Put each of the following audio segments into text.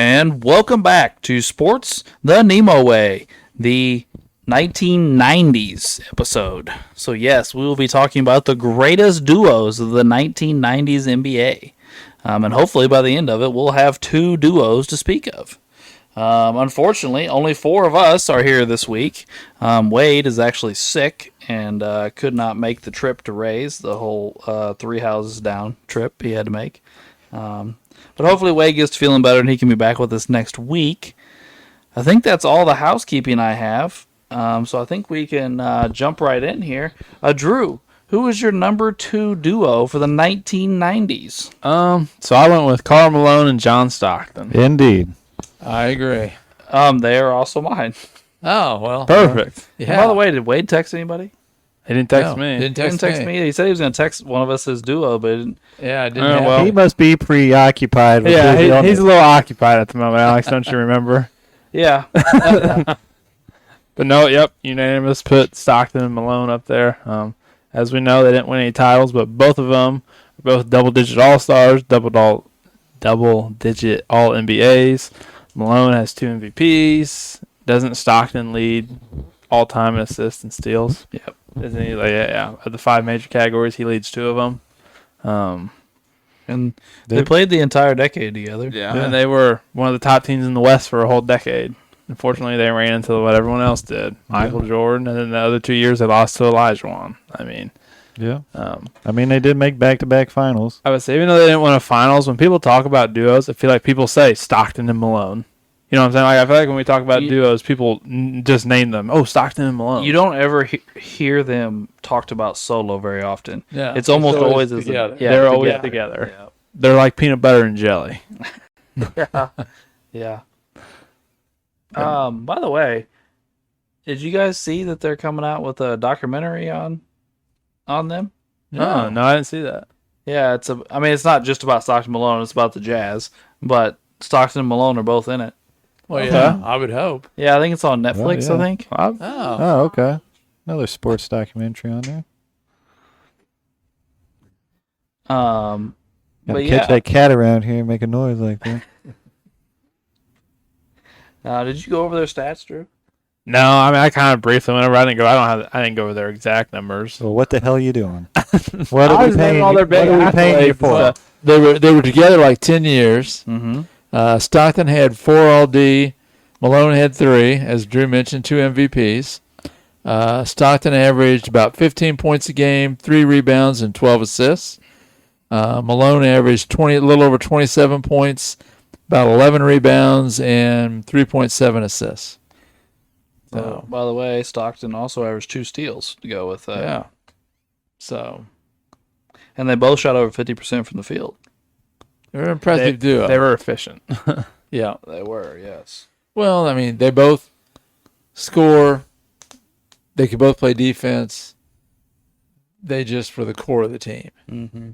And welcome back to Sports the NEMO Way, the 1990s episode. So yes, we will be talking about the greatest duos of the 1990s NBA. And hopefully by the end of it, we'll have two duos to speak of. Unfortunately, only four of us are here this week. Wade is actually sick and could not make the trip to Rays, the whole three houses down trip he had to make. But hopefully Wade gets feeling better and he can be back with us next week. I think that's all the housekeeping I have. So I think we can jump right in here. Drew, who was your number two duo for the 1990s? So I went with Karl Malone and John Stockton. Indeed. I agree. They are also mine. Oh, well. Perfect. And by the way, did Wade text anybody? He didn't text me. Didn't He didn't text me. He said he was going to text one of us his duo, but he didn't. Yeah, I didn't Oh, have well. He must be preoccupied with his illness. He's a little occupied at the moment, Alex. Don't you remember? Yeah. But no, yep, unanimous. Put Stockton and Malone up there. As we know, they didn't win any titles, but both of them are both double-digit All-Stars, double-digit All-NBAs. Malone has 2 MVPs. Doesn't Stockton lead all-time in assists and steals? Yep. Isn't he? Yeah. Of the 5 major categories, he leads 2 of them. And they played the entire decade together. Yeah, and they were one of the top teams in the West for a whole decade. Unfortunately, they ran into what everyone else did. Michael Jordan, and then the other 2 years they lost to Olajuwon. I mean, they did make back-to-back finals. I would say even though they didn't win a finals, when people talk about duos, I feel like people say Stockton and Malone. You know what I'm saying? Like, I feel like when we talk about duos, people just name them. Oh, Stockton and Malone. You don't ever hear them talked about solo very often. Yeah. It's almost always together. They're always together. Yeah. They're like peanut butter and jelly. Yeah. By the way, did you guys see that they're coming out with a documentary on them? No, I didn't see that. Yeah, it's not just about Stockton Malone, it's about the Jazz, but Stockton and Malone are both in it. Well, yeah, I would hope. Yeah, I think it's on Netflix, yeah. I think. Oh. Oh, okay. Another sports documentary on there. But Gotta yeah. catch that cat around here and make a noise like that. Did you go over their stats, Drew? No, I kind of briefly went over. I didn't go over their exact numbers. So what the hell are you doing? What I are we was naming paying? all their big what are we paying you accolades. for? They were together like 10 years. Mm-hmm. Stockton had 4 All-D. Malone had 3, as Drew mentioned, 2 MVPs. Stockton averaged about 15 points a game, 3 rebounds, and 12 assists. Malone averaged a little over 27 points, about 11 rebounds, and 3.7 assists. So, By the way, Stockton also averaged 2 steals to go with that. yeah. So, And they both shot over 50% from the field. they're an impressive duo. They were efficient. Yeah. They were, yes. Well, I mean, they both score. They could both play defense. They just were the core of the team. Mm-hmm.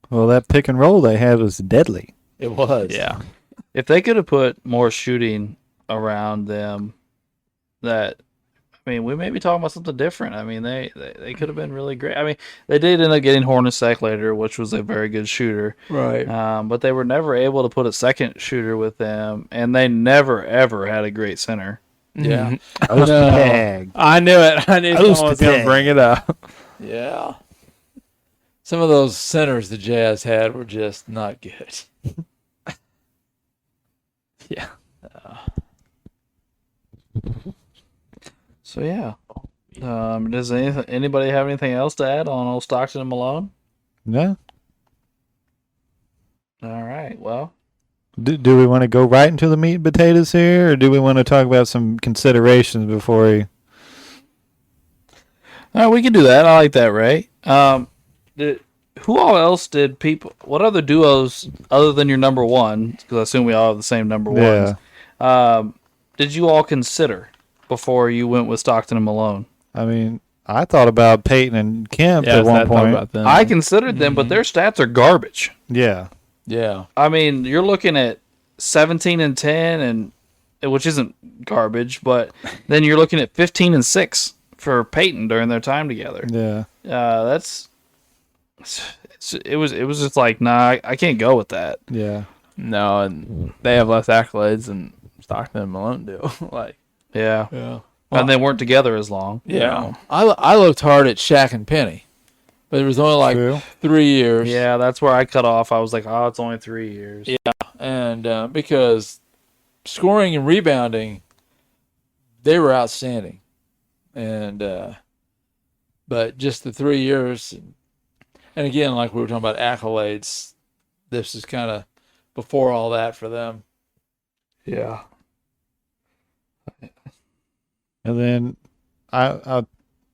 Well, that pick and roll they had was deadly. It was. Yeah. If they could have put more shooting around them, we may be talking about something different. I mean, they could have been really great. I mean, they did end up getting Hornacek later, which was a very good shooter. Right. But they were never able to put a second shooter with them, and they never, ever had a great center. Yeah. Tag. I knew it. I knew someone was going to bring it up. Yeah. Some of those centers the Jazz had were just not good. Yeah. So, yeah. Does anybody have anything else to add on old Stockton and Malone? No? All right, well. Do we want to go right into the meat and potatoes here, or do we want to talk about some considerations before we... All right, we can do that. I like that, Ray. Who all else did people... What other duos, other than your number one, because I assume we all have the same number ones, did you all consider before you went with Stockton and Malone? I mean, I thought about Peyton and Kemp at one point. I considered them, but their stats are garbage. Yeah. Yeah. I mean, you're looking at 17 and 10, which isn't garbage, but then you're looking at 15 and 6 for Peyton during their time together. Yeah. It was just like, nah, I can't go with that. Yeah. No, and they have less accolades than Stockton and Malone do. Yeah. Yeah. And they weren't together as long. Yeah. I looked hard at Shaq and Penny, but it was only like True. 3 years. Yeah, that's where I cut off. I was like, oh, it's only 3 years. Yeah. And because scoring and rebounding, they were outstanding. And but just the 3 years, and again, like we were talking about accolades, this is kind of before all that for them. Yeah. And then I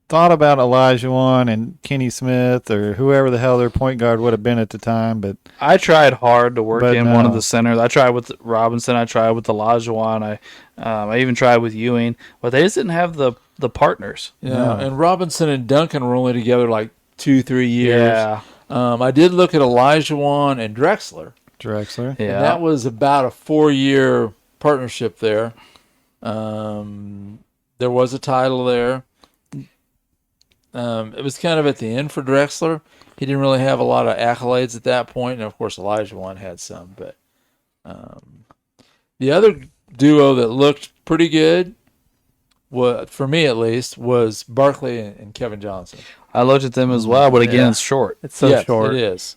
thought about Olajuwon and Kenny Smith or whoever the hell their point guard would have been at the time, but I tried hard to work But in one of no. the centers. I tried with Robinson. I tried with Olajuwon. I even tried with Ewing, but they just didn't have the partners. Yeah. No. And Robinson and Duncan were only together like 2-3 years. Yeah. I did look at Olajuwon and Drexler. Drexler. Yeah. And that was about a 4-year partnership there. There was a title there. It was kind of at the end for Drexler. He didn't really have a lot of accolades at that point, and of course Olajuwon had some. But the other duo that looked pretty good, for me at least, was Barkley and Kevin Johnson. I looked at them as well, but again, Yeah. it's short. It's so Yes, short. it is.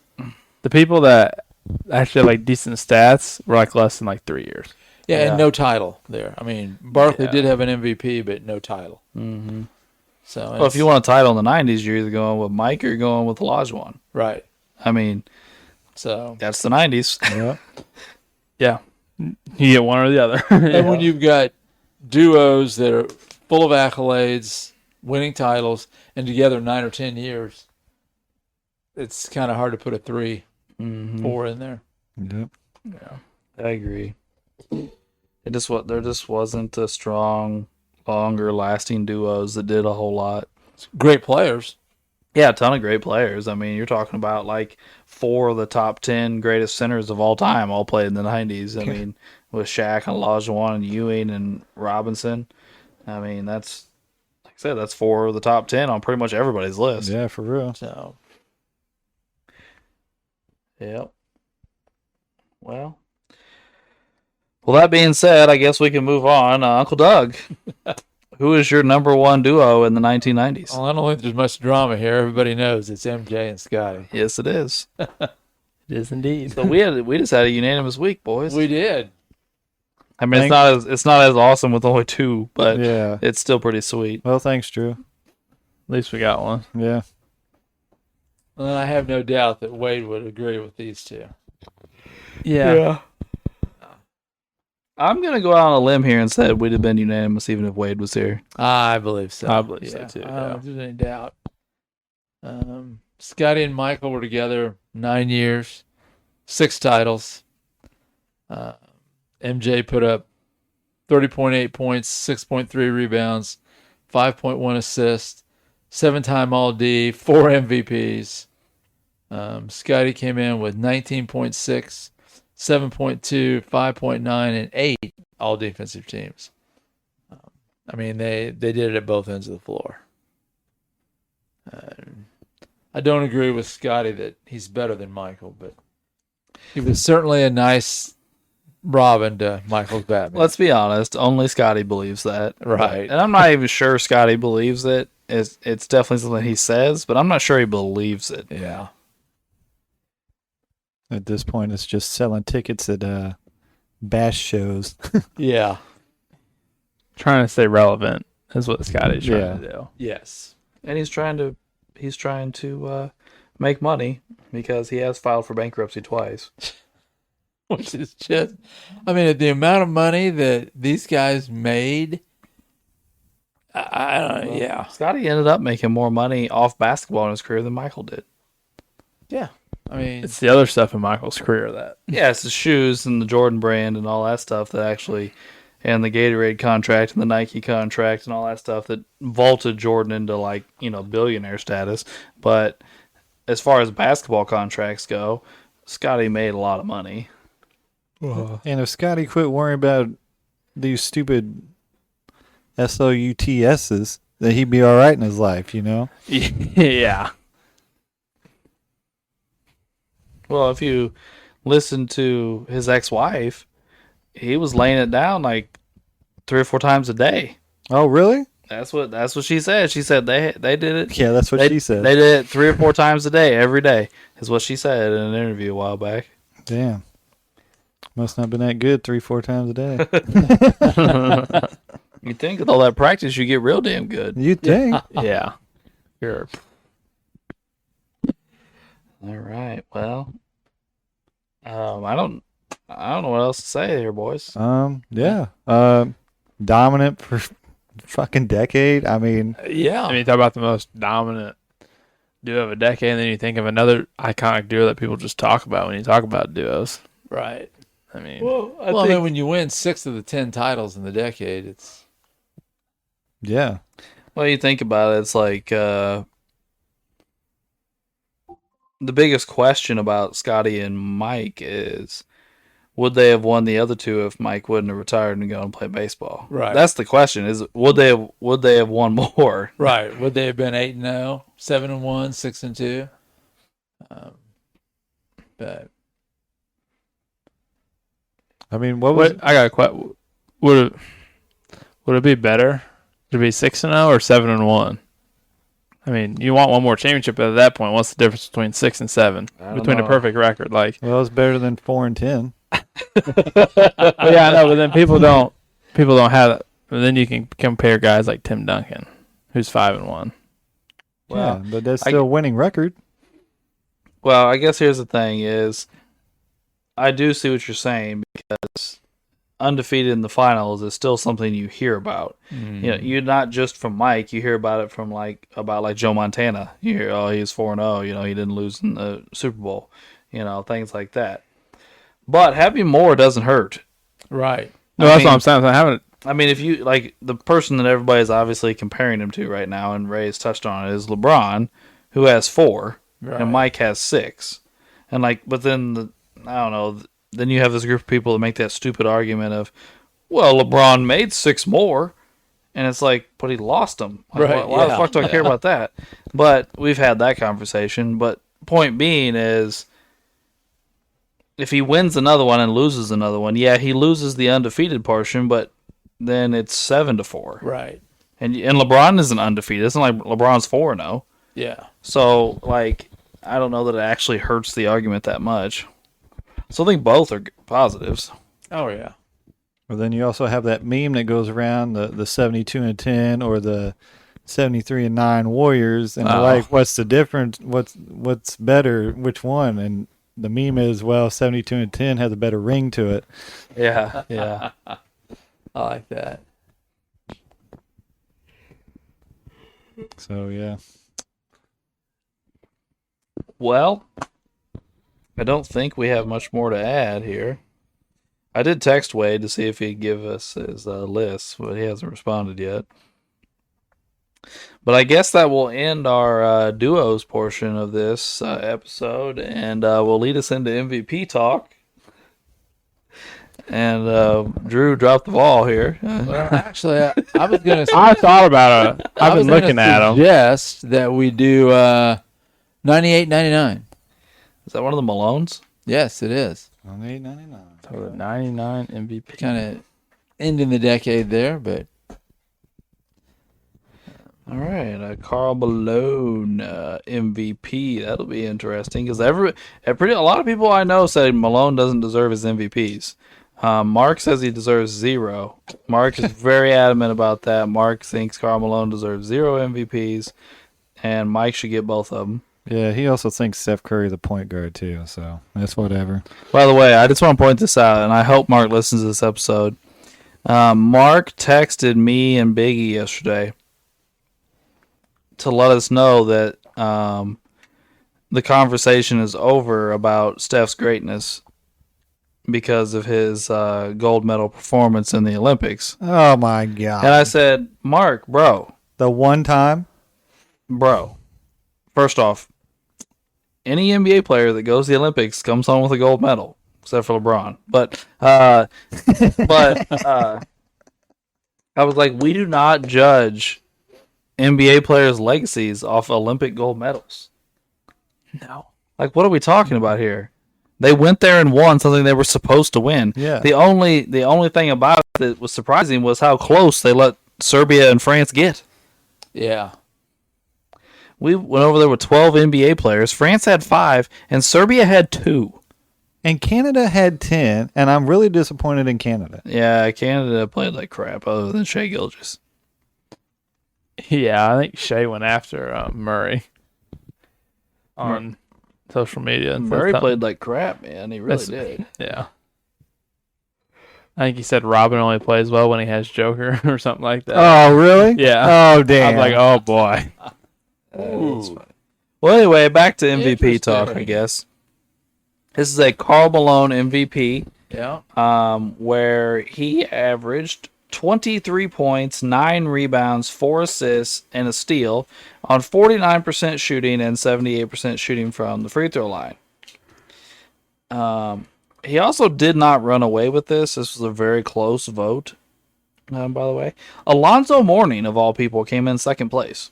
The people that actually have like decent stats were like less than like 3 years. Yeah, Yeah. and no title there. I mean, Barkley Yeah. did have an MVP, but no title. Mm-hmm. So Well, if you want a title in the 90s, you're either going with Mike or you're going with Olajuwon. right, I mean, so that's the 90s. Yeah. Yeah. You get one or the other. and when you've got duos that are full of accolades, winning titles, and together 9 or 10 years, it's kind of hard to put a 3, Mm-hmm. 4 in there. Yep. Yeah. I agree. There just wasn't a strong, longer lasting duos that did a whole lot. Great players. Yeah, a ton of great players. I mean, you're talking about like 4 of the top 10 greatest centers of all time all played in the 90s. I mean, with Shaq and Olajuwon and Ewing and Robinson. I mean, that's, like I said, that's 4 of the top 10 on pretty much everybody's list. Yeah, for real. So Yep. Well, that being said, I guess we can move on. Uncle Doug, who is your number one duo in the 1990s? well, I don't think there's much drama here. Everybody knows it's MJ and Scotty. Yes, it is. It is indeed. So we just had a unanimous week, boys. We did. I mean, it's not as awesome with only 2, but Yeah. it's still pretty sweet. Well, thanks, Drew. At least we got one. Yeah. And I have no doubt that Wade would agree with these two. Yeah. I'm gonna go out on a limb here and say we'd have been unanimous even if Wade was here. I believe so. I believe so, too, I don't yeah. think there's any doubt. Scotty and Michael were together 9 years, 6 titles. MJ put up 30.8 points, 6.3 rebounds, 5.1 assists, 7-time All-D, 4 MVPs. Scotty came in with 19.6, 7.2, 5.9, and 8 all-defensive teams. I mean, they did it at both ends of the floor. I don't agree with Scotty that he's better than Michael, but he was certainly a nice Robin to Michael's Batman. Let's be honest, only Scotty believes that. Right. And I'm not even sure Scotty believes it. It's definitely something he says, but I'm not sure he believes it. Yeah. At this point, it's just selling tickets at bash shows. Yeah. Trying to stay relevant is what Scotty's trying to do. Yes. And he's trying to make money because he has filed for bankruptcy twice. Which is just, I mean, the amount of money that these guys made, I don't know. Yeah. Scotty ended up making more money off basketball in his career than Michael did. Yeah. I mean, It's the other stuff in Michael's career that Yeah, it's the shoes and the Jordan brand and all that stuff that actually, and the Gatorade contract and the Nike contract and all that stuff that vaulted Jordan into billionaire status. But as far as basketball contracts go, Scotty made a lot of money. And if Scotty quit worrying about these stupid SOUTSs, then he'd be all right in his life, you know? yeah. Well, if you listened to his ex-wife, he was laying it down like 3 or 4 times a day. Oh, really? That's what she said. She said they did it. Yeah, that's what she said. They did it 3 or 4 times a day, every day, is what she said in an interview a while back. Damn. Must not have been that good 3-4 times a day. You think with all that practice, you get real damn good. You'd think. Yeah. Sure. All right. Well, I don't know what else to say here, boys. Yeah. Dominant for fucking decade. I mean, I mean, you talk about the most dominant duo of a decade, and then you think of another iconic duo that people just talk about when you talk about duos. Right. I mean, I I mean, when you win 6 of the 10 titles in the decade, it's yeah. well, you think about it, it's like the biggest question about Scotty and Mike is, would they have won the other two if Mike wouldn't have retired and gone and play baseball? Right. That's the question. Is would they have won more? right. Would they have been 8-0, 7-1, 6-2? But I mean, what was I got a question. Would it be better to be 6-0 or 7-1? I mean, you want one more championship at that point. What's the difference between 6 and 7? Between a perfect record, like. well, it's better than 4-10. Yeah, I know, but then people don't have it. But then you can compare guys like Tim Duncan, who's 5-1. Yeah, but that's still a winning record. Well, I guess here's the thing: is I do see what you're saying, because undefeated in the finals is still something you hear about. You know, you're not just from Mike. You hear about it from about Joe Montana. You hear, oh, he was 4-0. You know, he didn't lose in the Super Bowl. You know, things like that. But having more doesn't hurt. right. No, that's what I'm saying. I mean, if you like the person that everybody's obviously comparing him to right now, and Ray's touched on it, is LeBron, who has 4, Right. and Mike has 6, and but then I don't know. Then you have this group of people that make that stupid argument of, well, LeBron made 6 more, and it's like, but he lost them. Like, Right, why the yeah. fuck do I care about that? But we've had that conversation. But point being is, if he wins another one and loses another one, yeah, he loses the undefeated portion, but then it's 7-4. Right. And LeBron isn't undefeated. It's not like LeBron's 4-0. Yeah. So, I don't know that it actually hurts the argument that much. So I think both are positives. Oh, yeah. Well, then you also have that meme that goes around, the 72-10 or the 73-9 Warriors, and like, what's the difference? What's better? Which one? And the meme is, well, 72-10 has a better ring to it. Yeah, yeah. I like that. So yeah. Well, I don't think we have much more to add here. I did text Wade to see if he'd give us his list, but he hasn't responded yet. But I guess that will end our duos portion of this episode, and will lead us into MVP talk. And Drew dropped the ball here. Well, actually, I was going to I thought about it. I've been looking at them. Suggest that we do 98-99. Is that one of the Malones? Yes, it is. On 8.99. So the 99 MVP. Kind of ending the decade there, but All right, Carl Malone MVP. That'll be interesting, because a lot of people I know say Malone doesn't deserve his MVPs. Mark says he deserves 0. Mark is very adamant about that. Mark thinks Karl Malone deserves 0 MVPs, and Mike should get both of them. Yeah, he also thinks Steph Curry's a point guard too, so that's whatever. By the way, I just want to point this out, and I hope Mark listens to this episode. Mark texted me and Biggie yesterday to let us know that the conversation is over about Steph's greatness because of his gold medal performance in the Olympics. Oh my god. And I said, Mark, bro, The one time? first off, any NBA player that goes to the Olympics comes home with a gold medal, except for LeBron. But I was like, we do not judge NBA players' legacies off Olympic gold medals. no. Like, what are we talking about here? They went there and won something they were supposed to win. Yeah. The only thing about it that was surprising was how close they let Serbia and France get. Yeah. We went over there with 12 NBA players. France had 5, and Serbia had 2. And Canada had 10, and I'm really disappointed in Canada. Yeah, Canada played like crap other than Shea Gilgeous. Yeah, I think Shea went after Murray on social media. And Murray stuff. played like crap, man. He really That's- did. Yeah. I think he said Robin only plays well when he has Joker or something like that. Oh, really? Yeah. Oh, damn. I'm like, oh boy. That's funny. Well, anyway, back to MVP talk, I Interesting. guess. This is a Karl Malone MVP, Yeah. where he averaged 23 points, 9 rebounds, 4 assists, and a steal on 49% shooting and 78% shooting from the free throw line. He also did not run away with this. This was a very close vote, by the way. Alonzo Mourning, of all people, came in second place.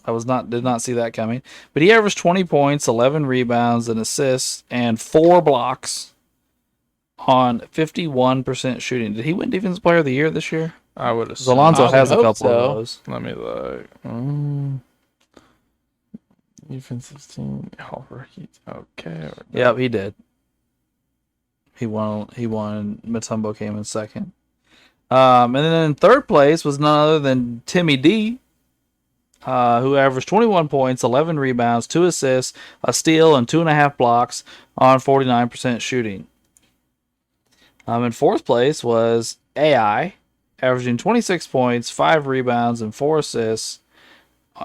Did not see that coming. But he averaged 20 points, 11 rebounds, and assists, and 4 blocks on 51% shooting. Did he win Defensive Player of the Year this year? I would 'Cause assume. Alonzo I would has a hope couple so. of those. Let me look. Defensive team. Okay. Yep, he did. He won. Mutombo came in second. And then in third place was none other than Timmy D, who averaged 21 points, 11 rebounds, 2 assists, a steal, and 2.5 blocks on 49% shooting. In fourth place was AI, averaging 26 points, 5 rebounds, and 4 assists,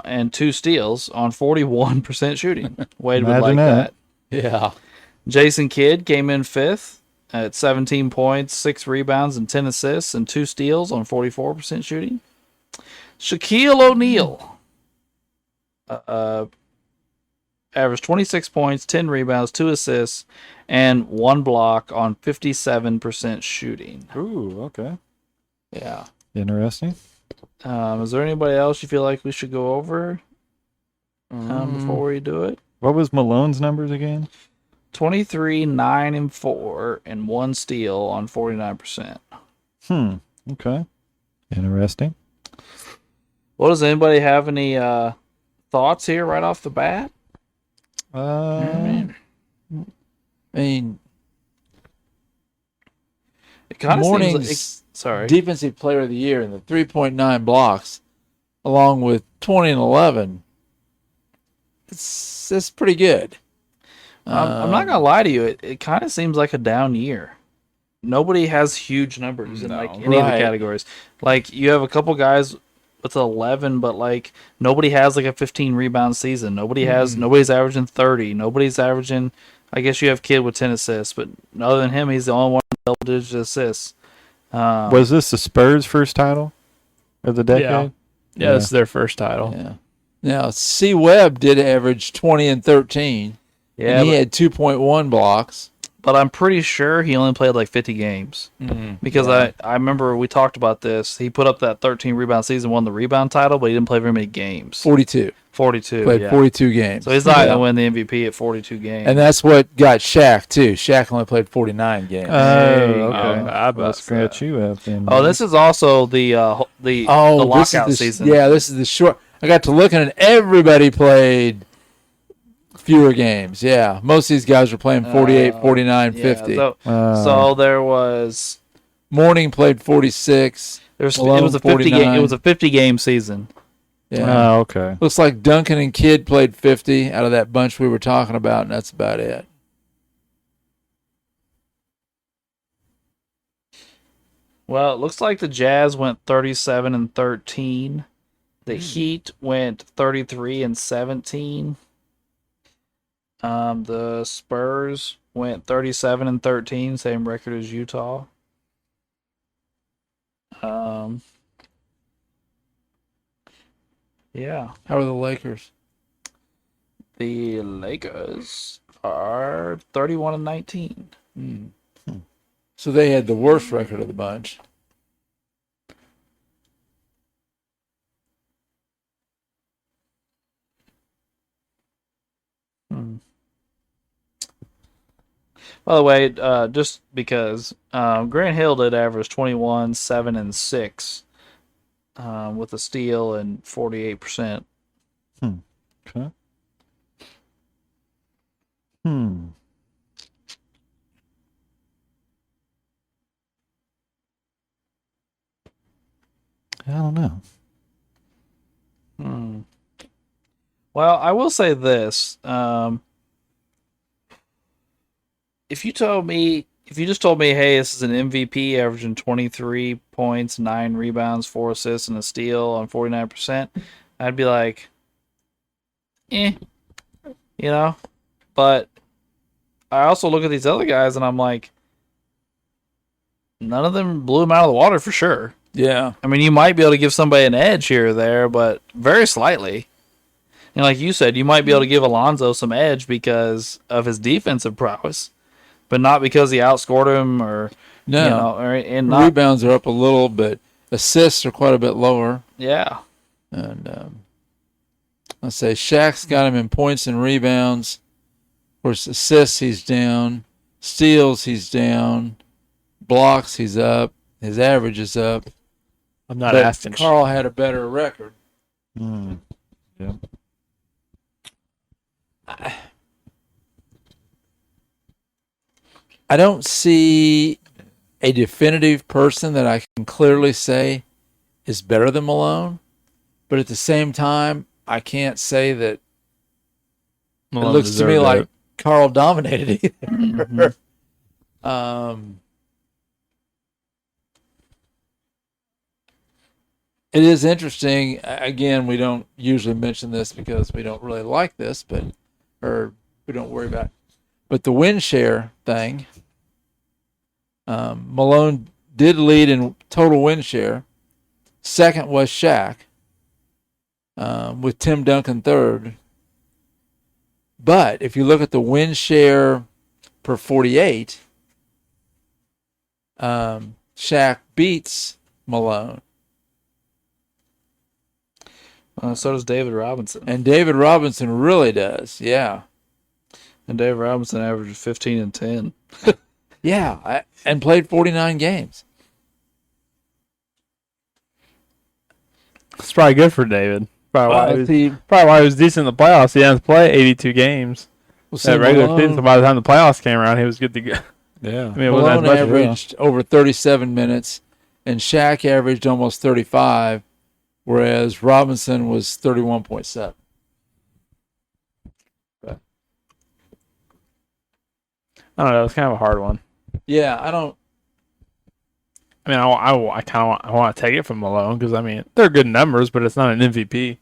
and 2 steals on 41% shooting. Wade would like Imagine that. that. Yeah. Jason Kidd came in fifth at 17 points, 6 rebounds, and 10 assists, and 2 steals on 44% shooting. Shaquille O'Neal averaged 26 points, 10 rebounds, 2 assists, and 1 block on 57% shooting. Ooh, okay. Yeah. Interesting. Is there anybody else you feel like we should go over before we do it? What was Malone's numbers again? 23, 9, and 4, and 1 steal on 49%. Okay. Interesting. Well, does anybody have any thoughts here right off the bat? I mean, It kind of seems like Morning's sorry. Defensive Player of the Year and the 3.9 blocks, along with 20 and 11. It's pretty good. I'm not gonna lie to you. It kind of seems like a down year. Nobody has huge numbers in like any of the Right. categories. Like you have a couple guys with 11, but like nobody has like a 15 rebound season. Nobody's averaging 30. Nobody's averaging. I guess you have Kidd with 10 assists, but other than him, he's the only one with double-digit assists. Was this the Spurs' first title of the decade? Yeah, this is their first title. Yeah. Now, C. Webb did average 20 and 13. Yeah, And he had 2.1 blocks. but I'm pretty sure he only played like 50 games. Because I remember we talked about this. He put up that 13 rebound season, won the rebound title, but he didn't play very many games. 42. 42. Played yeah. 42 games. So he's not Yeah. going to win the MVP at 42 games. And that's what got Shaq, too. Shaq only played 49 games. Oh, Hey, okay. I I'll bet scratch you up then. oh, this is also the lockout this is season. Yeah, this is the short. I got to looking at everybody played fewer games. Yeah, most of these guys were playing 48, 49, 50. So there was Morning played 46. it was Malone, a 50 game. 49. It was a 50 game season. Yeah. Oh, okay. Looks like Duncan and Kidd played 50 out of that bunch we were talking about, and that's about it. Well, it looks like the Jazz went 37 and 13. The Heat went 33 and 17. The Spurs went 37 and 13, same record as Utah. Yeah. How are the Lakers? The Lakers are 31 and 19. So they had the worst record of the bunch. By the way, just because Grant Hill did average 21, 7, and 6 with a steal and 48%. Okay. Hmm. I don't know. Well, I will say this. If you just told me, hey, this is an MVP averaging 23 points, 9 rebounds, 4 assists, and a steal on 49%, I'd be like, you know? But I also look at these other guys and I'm like, none of them blew him out of the water for sure. Yeah. I mean, you might be able to give somebody an edge here or there, but very slightly. And like you said, you might be able to give Alonzo some edge because of his defensive prowess, but not because he outscored him or No. and not Rebounds are up a little, but assists are quite a bit lower. yeah. And let's say Shaq's got him in points and rebounds. Of course, assists he's down, steals he's down, blocks he's up, his average is up. I'm not But asking. Carl had a better record. Yeah. I don't see a definitive person that I can clearly say is better than Malone, but at the same time, I can't say that Malone it looks to me deserved like it. Carl dominated either. It is interesting. Again, we don't usually mention this because we don't really like this, or we don't worry about it. But the win share thing, Malone did lead in total win share. Second was Shaq, with Tim Duncan third. But if you look at the win share per 48, Shaq beats Malone. So does David Robinson. And David Robinson really does, yeah. And David Robinson averages 15 and 10. Yeah, and played 49 games. It's probably good for David. Probably Well, why he was decent in the playoffs. He didn't play 82 games. see, At regular Malone- season, so by the time the playoffs came around, he was good to go. Yeah. I mean, it wasn't Malone as much. averaged over 37 minutes, and Shaq averaged almost 35, whereas Robinson was 31.7. I don't know. It's kind of a hard one. Yeah, I don't. I mean, I kind of want to take it from Malone because I mean they're good numbers, but it's not an MVP.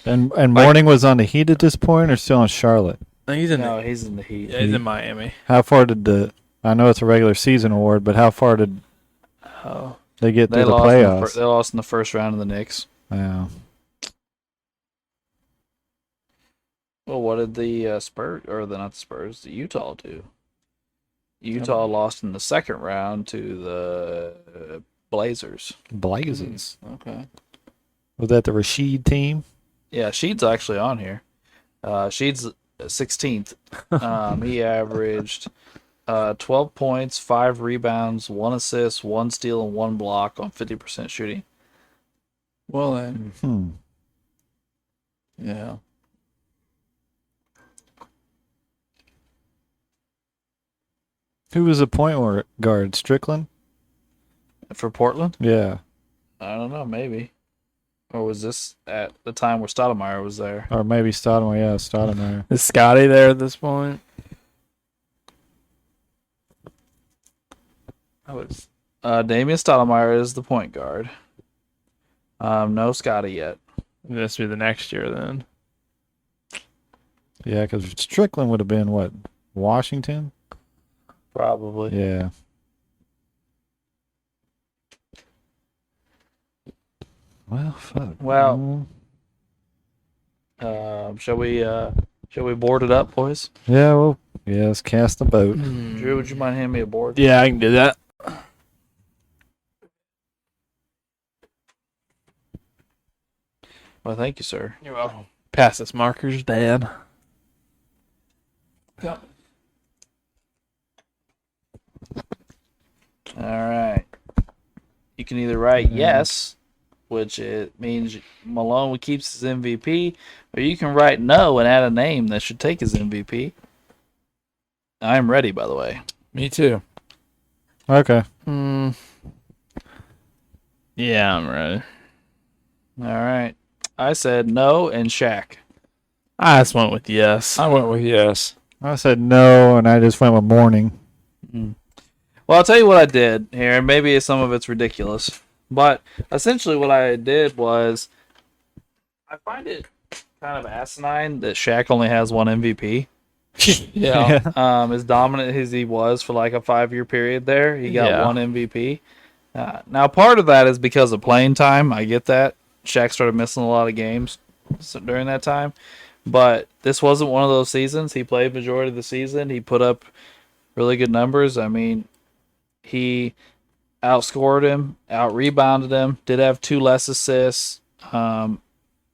And Morning was on the Heat at this point, or still in Charlotte? I think he's in. No, he's in the Heat. He's in Miami. How far did I know it's a regular season award, but how far did they get through the playoffs? They lost in the first round of the Knicks. Yeah. Well, what did the Spurs, or not the Spurs, the Utah do? Utah lost in the second round to the Blazers. Blazers. Okay. Was that the Rashid team? Yeah, Sheed's actually on here. Sheed's 16th. He averaged 12 points, 5 rebounds, 1 assist, 1 steal, and 1 block on 50% shooting. Well then, yeah. Who was the point guard? Strickland? For Portland? Yeah. I don't know, maybe. Or was this at the time where Stoudemire was there? Or maybe Stoudemire. Yeah, Stoudemire. Is Scotty there at this point? Damian Stoudemire is the point guard. No Scotty yet. This would be the next year then. Yeah, because Strickland would have been, what, Washington? Probably. Yeah. Well, fuck. Well, shall we board it up, boys? Yeah, well, yeah, let's cast the boat. Drew, would you mind handing me a board? Yeah, I can do that. Well, thank you, sir. You're welcome. Pass us markers, Dad. All right. You can either write yes, which it means Malone keeps his MVP, or you can write no and add a name that should take his MVP. I'm ready, by the way. Me too. Okay. Yeah, I'm ready. All right. I said no and Shaq. I just went with yes. I went with yes. I said no, and I just went with morning. Well, I'll tell you what I did here, and maybe some of it's ridiculous. But essentially what I did was I find it kind of asinine that Shaq only has one MVP. Yeah. As dominant as he was for like a 5-year period there, he got one MVP. Now, part of that is because of playing time. I get that. Shaq started missing a lot of games during that time. But this wasn't one of those seasons. He played majority of the season. He put up really good numbers. I mean, he outscored him, out-rebounded him, did have 2 less assists, had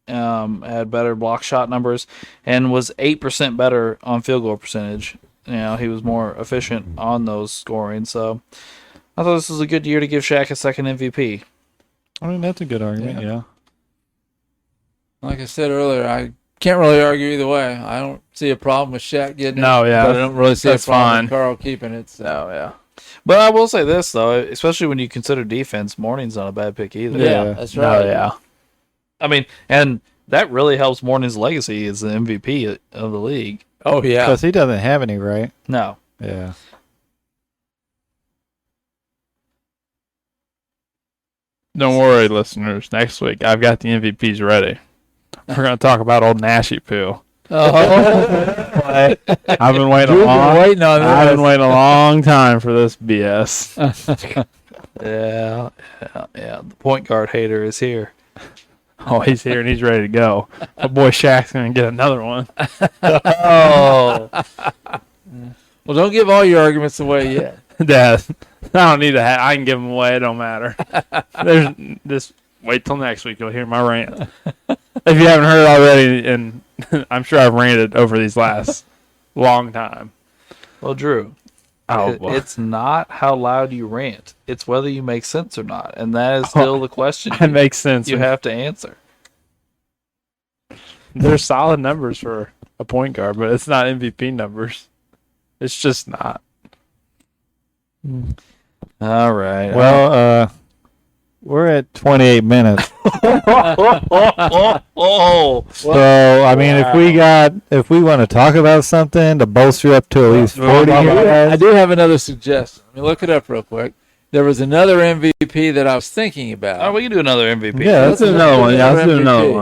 better block shot numbers, and was 8% better on field goal percentage. You know, he was more efficient on those scoring. So I thought this was a good year to give Shaq a second MVP. I mean, that's a good argument, yeah. Like I said earlier, I can't really argue either way. I don't see a problem with Shaq getting No, it. yeah. But I don't really see That's a problem fine. with Carl keeping it. So. Oh, yeah. But I will say this, though, especially when you consider defense, Morning's not a bad pick either. Yeah, that's right. Oh, yeah. I mean, and that really helps Morning's legacy as the MVP of the league. Oh, yeah. Because he doesn't have any, right? No. Yeah. Don't worry, listeners. Next week, I've got the MVPs ready. We're going to talk about old Nashy Poo. Oh. I've been waiting waiting on this. I've been waiting a long time for this BS. Yeah. The point guard hater is here. Oh, he's here and he's ready to go. My boy Shaq's going to get another one. Oh. Well, don't give all your arguments away yet. Dad, I don't need to I can give them away. It don't matter. Just wait till next week. You'll hear my rant. If you haven't heard it already, and I'm sure I've ranted over these last long time. Well, Drew, it's not how loud you rant. It's whether you make sense or not. And that is still the question It makes sense. you have to answer. They're solid numbers for a point guard, but it's not MVP numbers. It's just not. All right. Well, we're at 28 minutes. So, I mean, if we want to talk about something to bolster up to at least 40 I guys, do have another suggestion. Let me look it up real quick. There was another MVP that I was thinking about. Oh, we can do another MVP. yeah, Let's do another one. Yeah, let's do another MVP.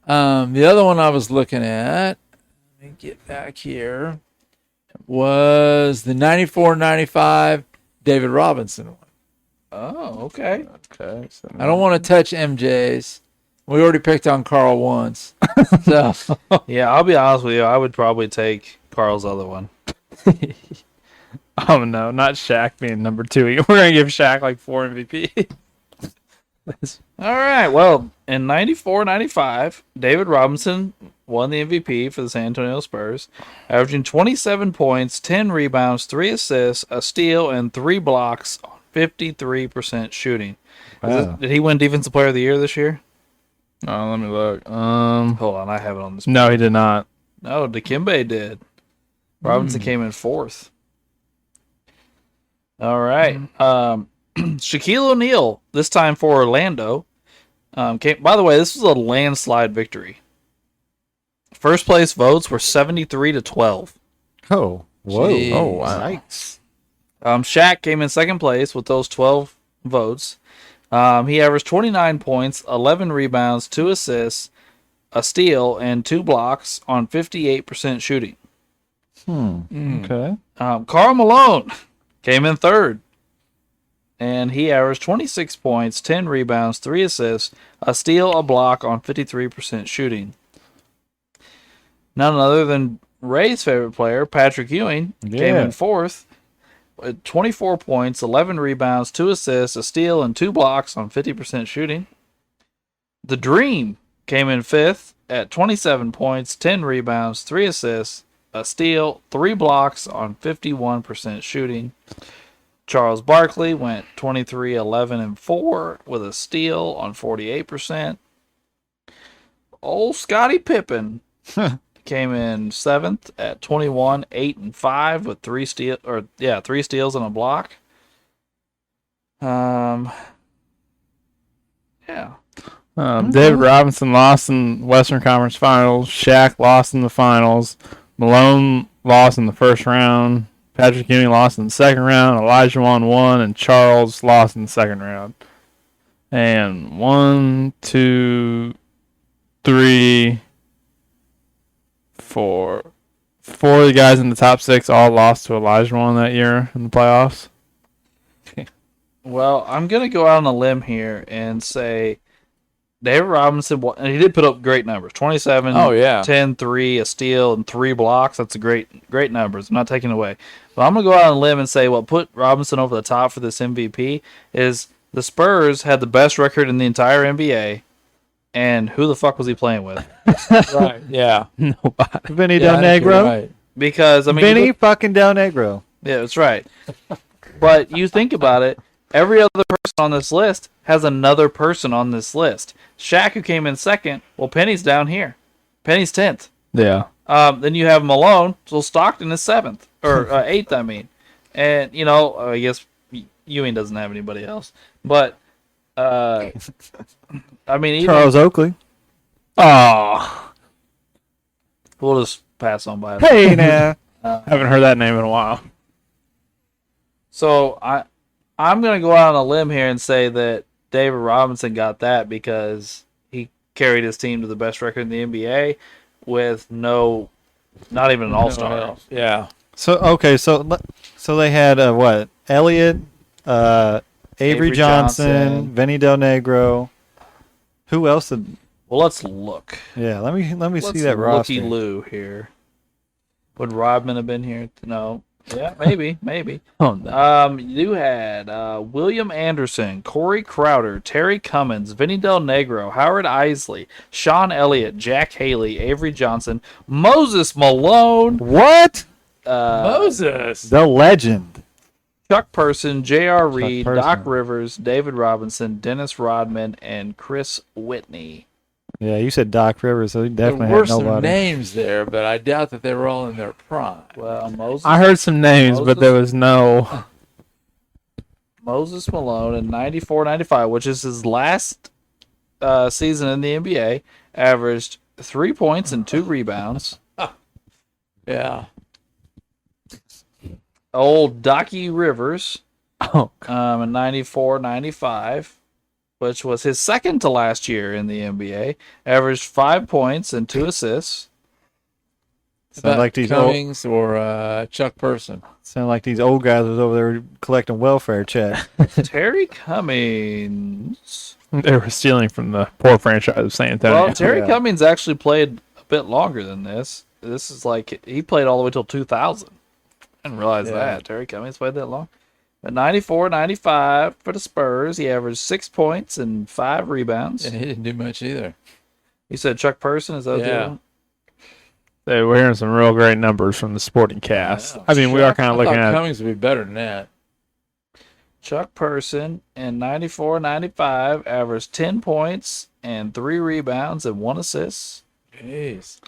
one. The other one I was looking at, let me get back here, was the 94-95 David Robinson one. Oh, okay. Okay. So I don't want to touch MJ's. We already picked on Carl once. So Yeah, I'll be honest with you. I would probably take Carl's other one. Oh no, not Shaq being number 2. We're gonna give Shaq like 4 MVP. All right. Well, in 94-95, David Robinson won the MVP for the San Antonio Spurs, averaging 27 points, 10 rebounds, 3 assists, a steal, and 3 blocks on 53% shooting. Wow. Did he win Defensive Player of the Year this year? Oh, let me look. Hold on, I have it on this. No, he did not. No, Dikembe did. Robinson came in 4th. All right. Shaquille O'Neal, this time for Orlando. By the way, this was a landslide victory. First place votes were 73-12. oh, whoa. Jeez. Oh, wow. Nice. Shaq came in second place with those 12 votes. He averaged 29 points, 11 rebounds, 2 assists, a steal, and 2 blocks on 58% shooting. Okay. Karl Malone came in third. And he averaged 26 points, 10 rebounds, 3 assists, a steal, a block on 53% shooting. None other than Ray's favorite player, Patrick Ewing, came in 4th with 24 points, 11 rebounds, 2 assists, a steal, and 2 blocks on 50% shooting. The Dream came in 5th at 27 points, 10 rebounds, 3 assists, a steal, 3 blocks on 51% shooting. Charles Barkley went 23, 11, and 4 with a steal on 48%. Old Scottie Pippen came in 7th at 21, 8, and 5 with 3 steals and a block. Yeah. David Robinson lost in Western Conference Finals. Shaq lost in the finals. Malone lost in the first round. Patrick Ewing lost in the second round. Elijah won, and Charles lost in the second round. And 1, 2, 3, 4. 4 of the guys in the top 6 all lost to Elijah that year in the playoffs. Well, I'm going to go out on a limb here and say David Robinson, and he did put up great numbers. 27, 10, 3, a steal, and 3 blocks. That's a great numbers. I'm not taking it away. But I'm going to go out on a limb and say what put Robinson over the top for this MVP is the Spurs had the best record in the entire NBA, and who the fuck was he playing with? Right. Yeah. Nobody. Vinny Del Negro. Right. Because, I mean... Vinny fucking Del Negro. Yeah, that's right. But you think about it, every other person on this list has another person on this list. Shaq, who came in 2nd, well, Penny's down here. Penny's 10th. Yeah. Then you have Malone, so Stockton is 7th, or 8th, I mean. And, I guess Ewing doesn't have anybody else. But, I mean... even Charles Oakley. Oh. We'll just pass on by it. Hey, now. Haven't heard that name in a while. So, I'm going to go out on a limb here and say that David Robinson got that because he carried his team to the best record in the NBA with not even an all-star. Yeah. So they had what? Elliott, Avery Johnson, Vinny Del Negro. Who else did? Well, let's look. Yeah, let me Let's see that roster. looky-loo here. Would Rodman have been here? No. Yeah, maybe. Oh, no. You had William Anderson, Corey Crowder, Terry Cummins, Vinny Del Negro, Howard Isley, Sean Elliott, Jack Haley, Avery Johnson, Moses Malone. What? Moses. The legend. Chuck Person, J.R. Reed, Person. Doc Rivers, David Robinson, Dennis Rodman, and Chris Whitney. Yeah, you said Doc Rivers, so he definitely There were had some nobody. names there, but I doubt that they were all in their prime. Well, Moses. I heard some names, but there was no... Moses Malone in 94-95, which is his last season in the NBA, averaged 3 points and 2 rebounds. Yeah. Old Docky Rivers Oh, in 94-95, which was his second to last year in the NBA, averaged 5 points and 2 assists. Sound like these old, Cummings or Chuck Person. sound like these old guys was over there collecting welfare checks. Terry Cummings. they were stealing from the poor franchise of San Antonio. Well, Terry Yeah. Cummings actually played a bit longer than this. This is like, he played all the way till 2000. I didn't realize that. Terry Cummings played that long. But 94-95 for the Spurs, he averaged 6 points and 5 rebounds. And he didn't do much either. You said Chuck Person, is that what Yeah. you They were hearing some real great numbers from the sporting cast. Yeah. I mean, we are kind I of looking thought at... Cummings would be better than that. Chuck Person in 94-95 averaged 10 points and 3 rebounds and 1 assist. Jeez.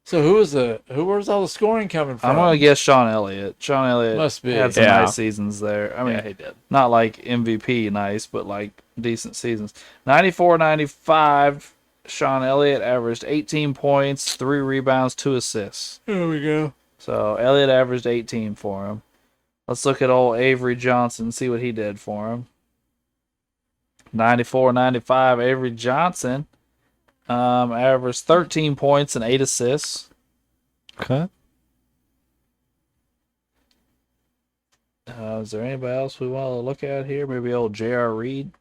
So where's all the scoring coming from? I'm going to guess Sean Elliott. Sean Elliott Must be. had some Yeah. nice seasons there. I mean, he did. not like MVP nice, but like decent seasons. 94-95, Sean Elliott averaged 18 points, 3 rebounds, 2 assists. There we go. So Elliott averaged 18 for him. Let's look at old Avery Johnson and see what he did for him. 94-95, Avery Johnson averaged 13 points and 8 assists. Okay. Is there anybody else we want to look at here? Maybe old J.R. Reed.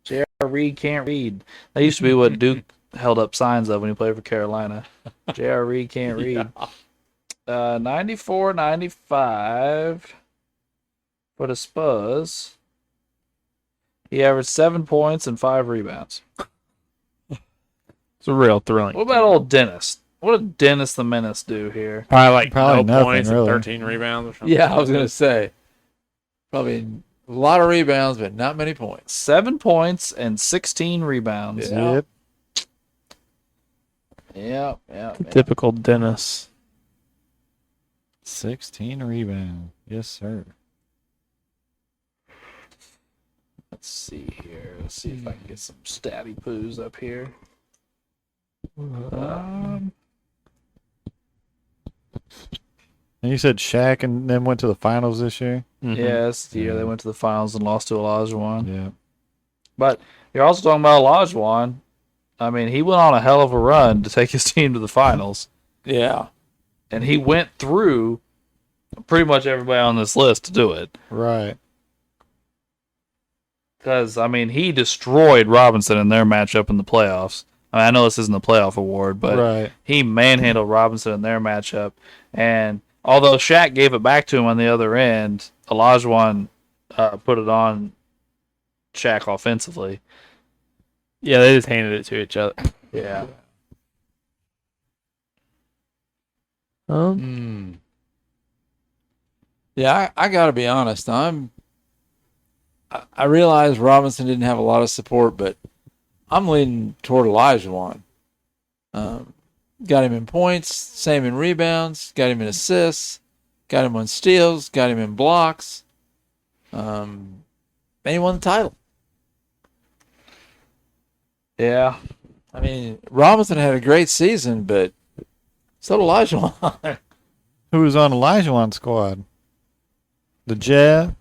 J.R. Reed can't read. That used to be what Duke held up signs of when he played for Carolina. J.R. Reed can't read. 94-95 for the Spurs. He averaged 7 points and 5 rebounds. It's a real thrilling. What about old Dennis? What did Dennis the Menace do here? Probably Probably no nothing, points really. and 13 rebounds or something. Yeah, I was gonna say. Probably a lot of rebounds, but not many points. 7 points and 16 rebounds. Yeah. Yep. Yep. Typical Dennis. 16 rebounds. Yes, sir. Let's see here. Let's see if I can get some statty poos up here. And you said Shaq and then went to the finals this year? Mm-hmm. Yes, the year they went to the finals and lost to Olajuwon. Yeah. But you're also talking about Olajuwon. I mean, he went on a hell of a run to take his team to the finals. Yeah. And he went through pretty much everybody on this list to do it. Right. Because, I mean, he destroyed Robinson in their matchup in the playoffs. I mean, I know this isn't a playoff award, but Right. he manhandled Robinson in their matchup. And although Shaq gave it back to him on the other end, Olajuwon put it on Shaq offensively. Yeah, they just handed it to each other. Yeah. Yeah, I got to be honest. I realize Robinson didn't have a lot of support, but I'm leaning toward Olajuwon. Got him in points, same in rebounds, got him in assists, got him on steals, got him in blocks. And he won the title. Yeah. I mean, Robinson had a great season, but so did Olajuwon. Who was on Olajuwon's squad? The Jet,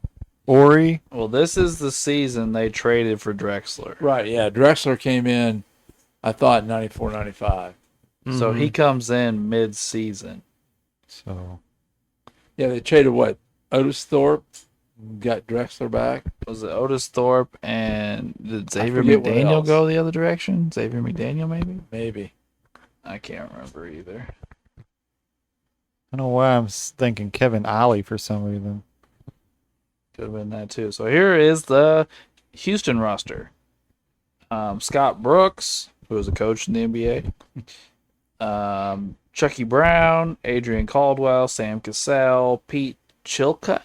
Ori. Well, this is the season they traded for Drexler. Right, yeah. Drexler came in, I thought, 94, 95. So he comes in mid-season. So Yeah, they traded what? Otis Thorpe, got Drexler back. Was it Otis Thorpe and did Xavier forget what McDaniel else. go the other direction? Xavier McDaniel, maybe? Maybe. I can't remember either. I don't know why I'm thinking Kevin Ollie for some reason. Could have been that too. So here is the Houston roster. Scott Brooks, who was a coach in the NBA. Chucky Brown, Adrian Caldwell, Sam Cassell, Pete Chilcutt,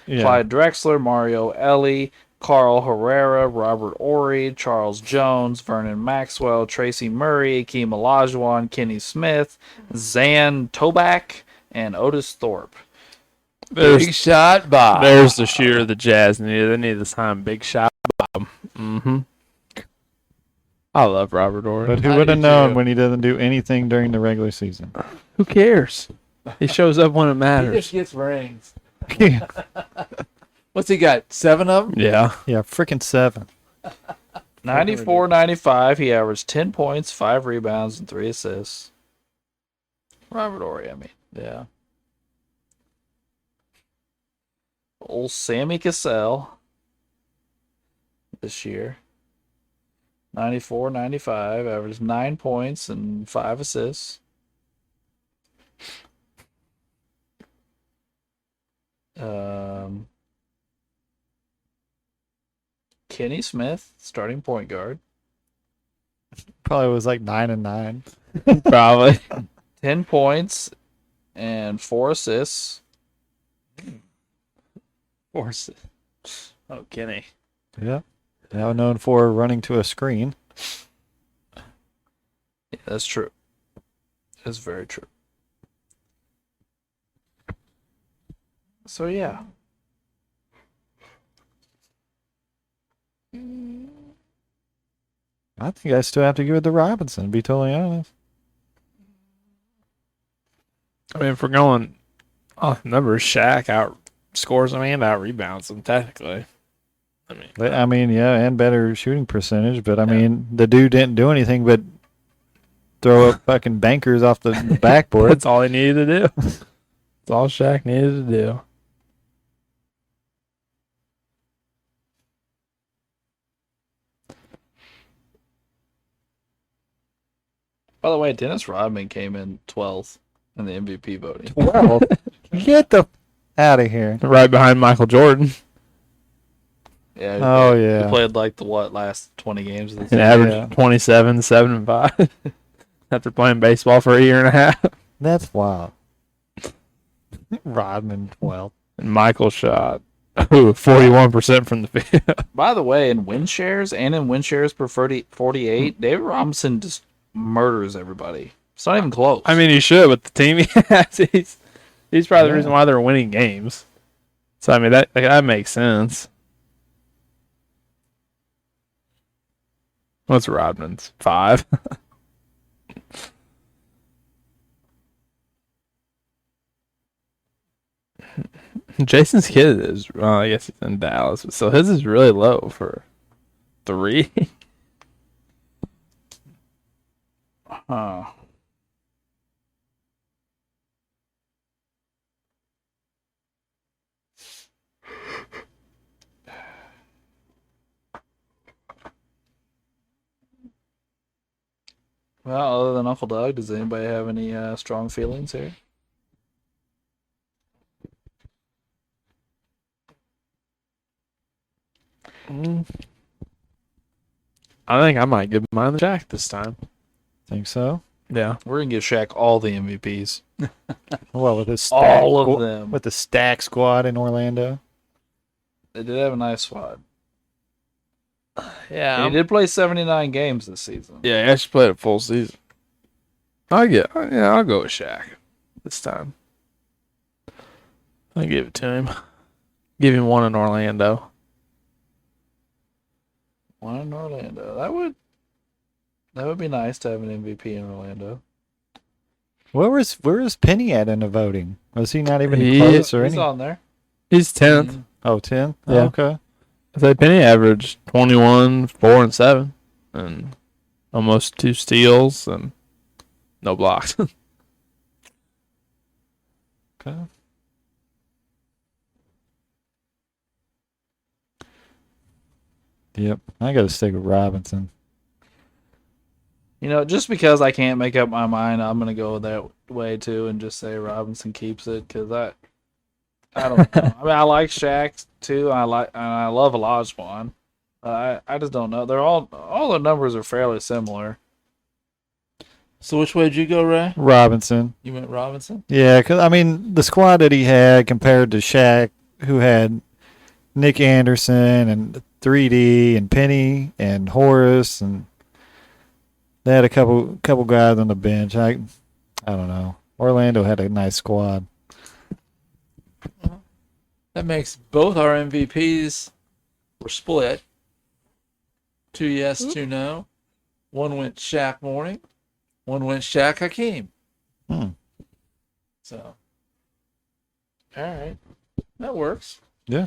Yeah. Clyde Drexler, Mario Ellie, Carl Herrera, Robert Ory, Charles Jones, Vernon Maxwell, Tracy Murray, Akeem Olajuwon, Kenny Smith, Zan Toback, and Otis Thorpe. Big shot, Bob. There's the shooter the Jazz needed. They needed to sign Big Shot Bob. Mm-hmm. I love Robert Ory. But who I would do have known too. when he doesn't do anything during the regular season? Who cares? He shows up when it He matters. just gets rings. yeah, What's he got? 7 of them? Yeah. freaking 7. 94-95, he averaged 10 points, 5 rebounds, and 3 assists. Robert Ory, I mean. Yeah. Old Sammy Cassell this year. 94-95, averaged 9 points and 5 assists. Kenny Smith, starting point guard. Probably was like 9 and 9. Probably. 10 points and 4 assists. Force it. Oh, Kenny. Yeah. Now known for running to a screen. Yeah, that's true. That's very true. So, yeah. I think I still have to give it to Robinson, to be totally honest. I mean, if we're going numbers, Shaq outscores him and out rebounds him, technically. I mean, yeah, and better shooting percentage, but I mean, the dude didn't do anything but throw up fucking bankers off the backboard. That's all he needed to do. That's all Shaq needed to do. By the way, Dennis Rodman came in 12th in the MVP voting. Well, get the out of here. Right behind Michael Jordan. Yeah. Oh, He yeah. played like the last 20 games of the An season. average Yeah. 27, 7, and 5. After playing baseball for a year and a half. That's wild. Rodman 12. And Michael shot Ooh, 41% from the field. By the way, in win shares and in win shares per 48, David Robinson just murders everybody. It's not even close. I mean, he should with the team he has. He's probably the reason why they're winning games. So I mean that makes sense. What's Rodman's 5? Jason's kid is, I guess he's in Dallas, so his is really low for 3. Huh. Well, other than Uncle Doug, does anybody have any strong feelings here? I think I might give mine to Jack this time. Think so? Yeah. We're gonna give Shaq all the MVPs. Well, with his All of them. with the stack squad in Orlando. They did have a nice squad. Yeah. And he did play 79 games this season. Yeah, he actually played a full season. I'll go with Shaq this time. I'll give it to him. Give him one in Orlando. One in Orlando. That would be nice to have an MVP in Orlando. Where was Penny at in the voting? Was he not even He- close or He's any? on there. He's 10th. Oh, 10? Yeah. Oh, okay. I say Penny averaged 21, 4, and 7, and almost 2 steals and no blocks. Okay. Yep. I got to stick with Robinson. You know, just because I can't make up my mind, I'm gonna go that way too, and just say Robinson keeps it because I don't know. I mean, I like Shaq too. I love Olajuwon. I just don't know. They're all the numbers are fairly similar. So which way did you go, Ray? Robinson. You went Robinson? Yeah, because, I mean, the squad that he had compared to Shaq, who had Nick Anderson and 3D and Penny and Horace, and they had a couple guys on the bench. I don't know. Orlando had a nice squad. That makes both our MVPs were split. 2 yes, 2 no. One went Shaq Morning. One went Shaq Hakeem. So, All right. that works. Yeah.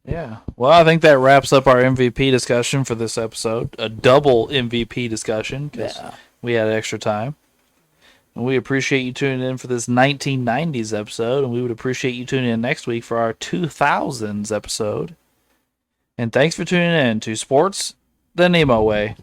Yeah. Well, I think that wraps up our MVP discussion for this episode. A double MVP discussion because we had extra time. And we appreciate you tuning in for this 1990s episode, and we would appreciate you tuning in next week for our 2000s episode. And thanks for tuning in to Sports the NEMO Way.